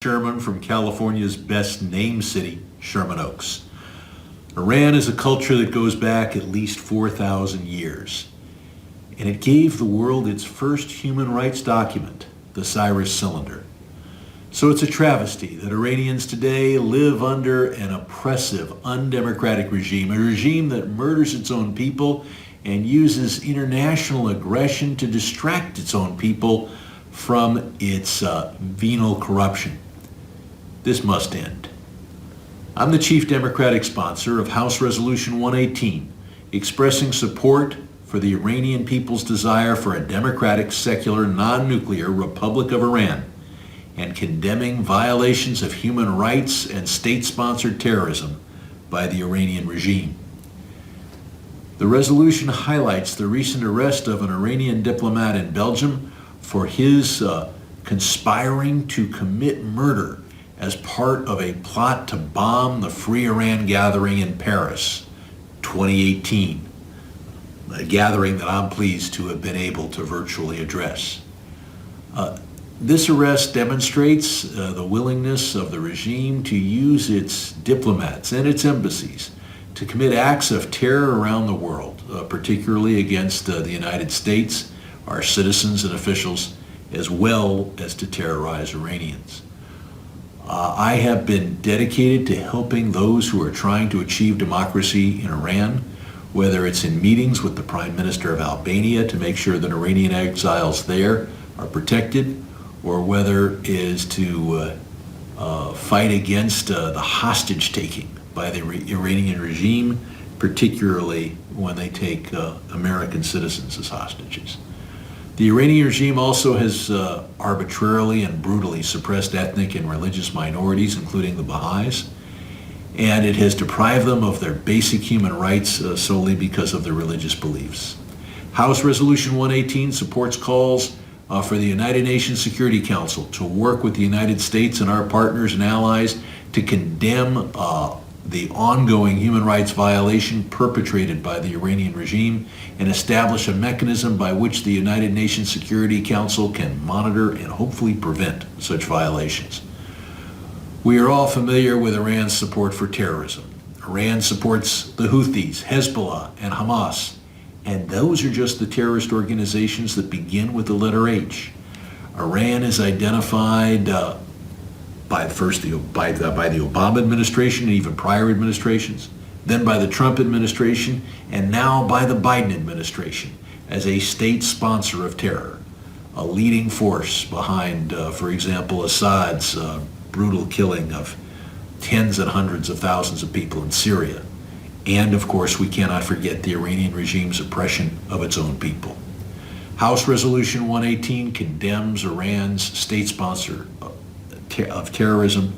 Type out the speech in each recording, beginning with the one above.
Sherman from California's best named city, Sherman Oaks. Iran is a culture that goes back at least 4,000 years, and it gave the world its first human rights document, the Cyrus Cylinder. So it's a travesty that Iranians today live under an oppressive, undemocratic regime, a regime that murders its own people and uses international aggression to distract its own people from its venal corruption. This must end. I'm the chief Democratic sponsor of House Resolution 118, expressing support for the Iranian people's desire for a democratic, secular, non-nuclear Republic of Iran, and condemning violations of human rights and state-sponsored terrorism by the Iranian regime. The resolution highlights the recent arrest of an Iranian diplomat in Belgium for his conspiring to commit murder as part of a plot to bomb the Free Iran gathering in Paris, 2018, a gathering that I'm pleased to have been able to virtually address. This arrest demonstrates the willingness of the regime to use its diplomats and its embassies to commit acts of terror around the world, particularly against the United States, our citizens and officials, as well as to terrorize Iranians. I have been dedicated to helping those who are trying to achieve democracy in Iran, whether it's in meetings with the Prime Minister of Albania to make sure that Iranian exiles there are protected, or whether it is to fight against the hostage-taking by the Iranian regime, particularly when they take American citizens as hostages. The Iranian regime also has arbitrarily and brutally suppressed ethnic and religious minorities, including the Baha'is, and it has deprived them of their basic human rights solely because of their religious beliefs. House Resolution 118 supports calls for the United Nations Security Council to work with the United States and our partners and allies to condemn the ongoing human rights violation perpetrated by the Iranian regime and establish a mechanism by which the United Nations Security Council can monitor and hopefully prevent such violations. We are all familiar with Iran's support for terrorism. Iran supports the Houthis, Hezbollah, and Hamas, and those are just the terrorist organizations that begin with the letter H. Iran is identified by the Obama administration and even prior administrations, then by the Trump administration, and now by the Biden administration as a state sponsor of terror, a leading force behind, for example, Assad's brutal killing of tens and hundreds of thousands of people in Syria. And of course, we cannot forget the Iranian regime's oppression of its own people. House Resolution 118 condemns Iran's state sponsor of terrorism,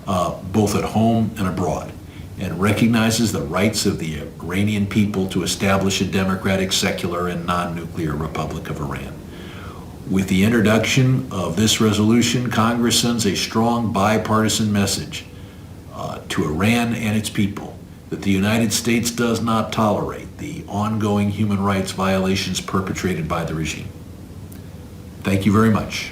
both at home and abroad, and recognizes the rights of the Iranian people to establish a democratic, secular, and non-nuclear Republic of Iran. With the introduction of this resolution, Congress sends a strong bipartisan message to Iran and its people that the United States does not tolerate the ongoing human rights violations perpetrated by the regime. Thank you very much.